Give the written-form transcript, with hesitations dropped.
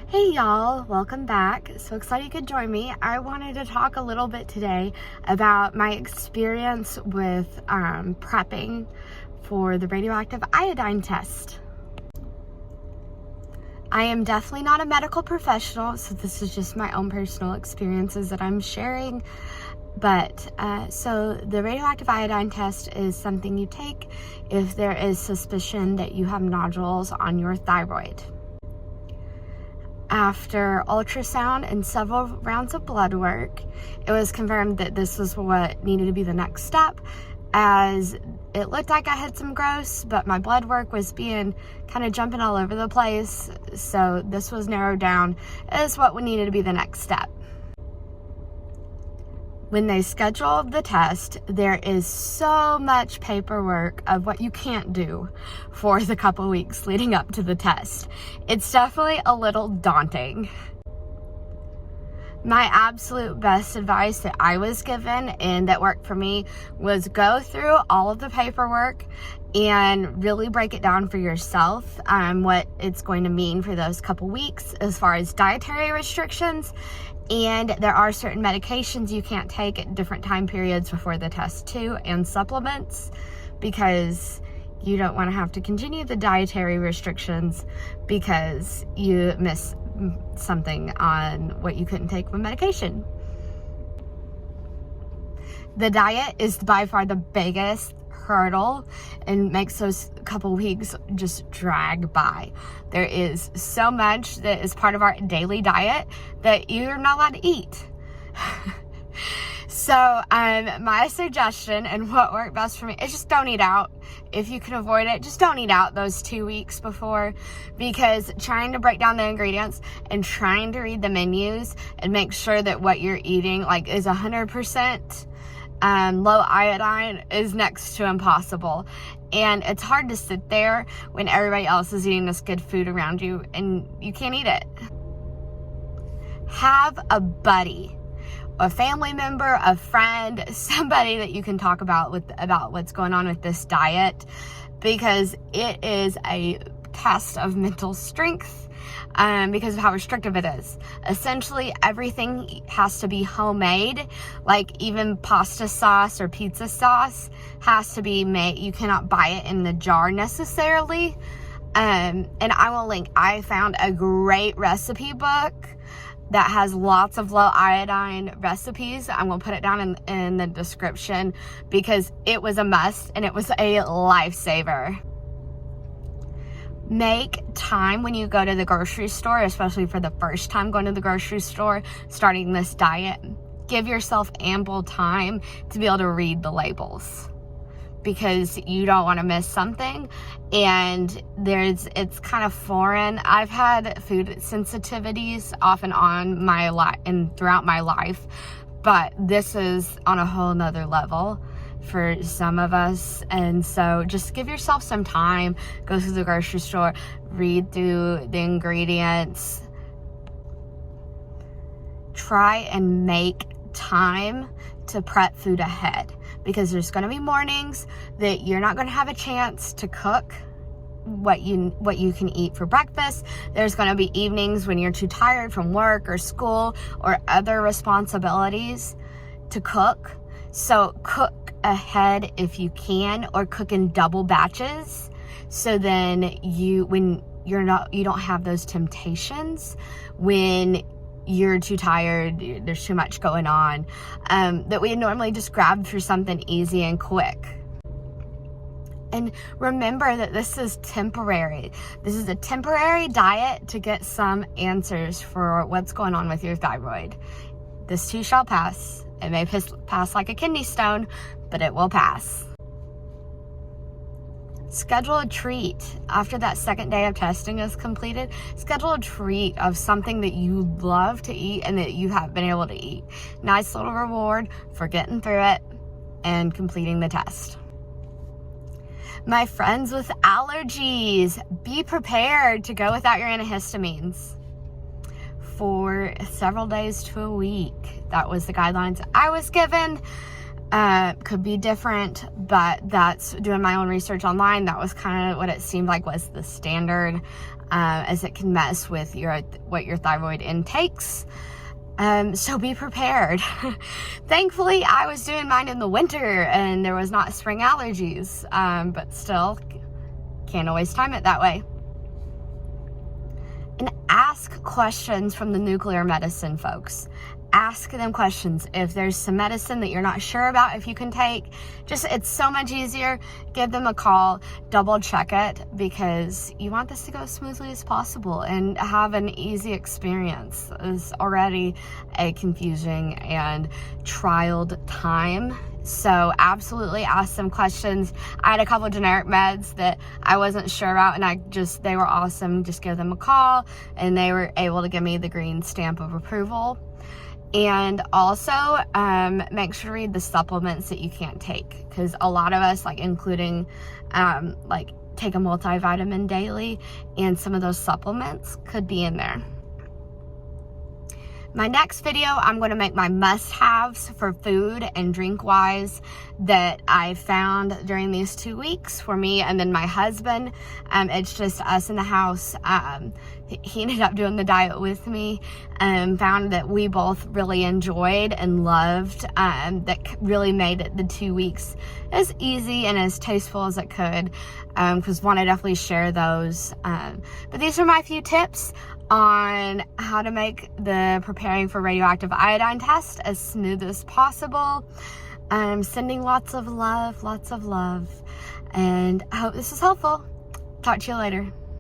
Hey y'all, welcome back. So excited you could join me. I wanted to talk a little bit today about my experience with prepping for the radioactive iodine test. I am definitely not a medical professional, so this is just my own personal experiences that I'm sharing. But so the radioactive iodine test is something you take if there is suspicion that you have nodules on your thyroid. After ultrasound and several rounds of blood work, it was confirmed that this was what needed to be the next step, as it looked like I had some growths, but my blood work was being kind of jumping all over the place. So this was narrowed down as what needed to be the next step. When they scheduled the test, there is so much paperwork of what you can't do for the couple weeks leading up to the test. It's definitely a little daunting. My absolute best advice that I was given and that worked for me was go through all of the paperwork and really break it down for yourself, what it's going to mean for those couple weeks as far as dietary restrictions. And there are certain medications you can't take at different time periods before the test too, and supplements, because you don't want to have to continue the dietary restrictions because you miss something on what you couldn't take with medication. The diet is by far the biggest hurdle and makes those couple weeks just drag by. There is so much that is part of our daily diet that you're not allowed to eat. So my suggestion and what worked best for me is just don't eat out. If you can avoid it, just don't eat out those 2 weeks before, because trying to break down the ingredients and trying to read the menus and make sure that what you're eating is 100% low iodine is next to impossible. And it's hard to sit there when everybody else is eating this good food around you and you can't eat it. Have a buddy, a family member, a friend, somebody that you can talk about what's going on with this diet, because it is a test of mental strength. Because of how restrictive it is. Essentially, everything has to be homemade. Like even pasta sauce or pizza sauce has to be made. You cannot buy it in the jar necessarily. And I will link. I found a great recipe book that has lots of low iodine recipes. I'm going to put it down in the description because it was a must and it was a lifesaver. Make time when you go to the grocery store, especially for the first time going to the grocery store, starting this diet. Give yourself ample time to be able to read the labels, because you don't want to miss something. And it's kind of foreign. I've had food sensitivities off and on my life and throughout my life, but this is on a whole nother level for some of us. And so just give yourself some time, go through the grocery store, read through the ingredients, try and make time to prep food ahead, because there's going to be mornings that you're not going to have a chance to cook what you can eat for breakfast. There's going to be evenings when you're too tired from work or school or other responsibilities to cook. So cook ahead if you can, or cook in double batches, so then you don't have those temptations when you're too tired, there's too much going on, that we normally just grab for something easy and quick. And remember that this is temporary. This is a temporary diet to get some answers for what's going on with your thyroid. This too shall pass. It may pass like a kidney stone, but it will pass. Schedule a treat. After that second day of testing is completed, schedule a treat of something that you love to eat and that you have been able to eat. Nice little reward for getting through it and completing the test. My friends with allergies, be prepared to go without your antihistamines for several days to a week. That was the guidelines I was given. Could be different, but that's doing my own research online. That was kind of what it seemed like was the standard. as it can mess with what your thyroid intakes. So be prepared. Thankfully, I was doing mine in the winter and there was not spring allergies, but still, can't always time it that way. And ask questions from the nuclear medicine folks. Ask them questions. If there's some medicine that you're not sure about if you can take, it's so much easier. Give them a call, double check it, because you want this to go as smoothly as possible and have an easy experience. It's already a confusing and trialed time. So absolutely ask them questions. I had a couple of generic meds that I wasn't sure about, and they were awesome. Just give them a call and they were able to give me the green stamp of approval. And also make sure to read the supplements that you can't take, because a lot of us, including take a multivitamin daily, and some of those supplements could be in there. My next video, I'm going to make my must-haves for food and drink-wise that I found during these 2 weeks for me and then my husband. It's just us in the house. He ended up doing the diet with me and found that we both really enjoyed and loved, that really made it the 2 weeks as easy and as tasteful as it could, because want to definitely share those. But these are my few tips on how to make the preparing for radioactive iodine test as smooth as possible. I'm sending lots of love, and I hope this is helpful. Talk to you later.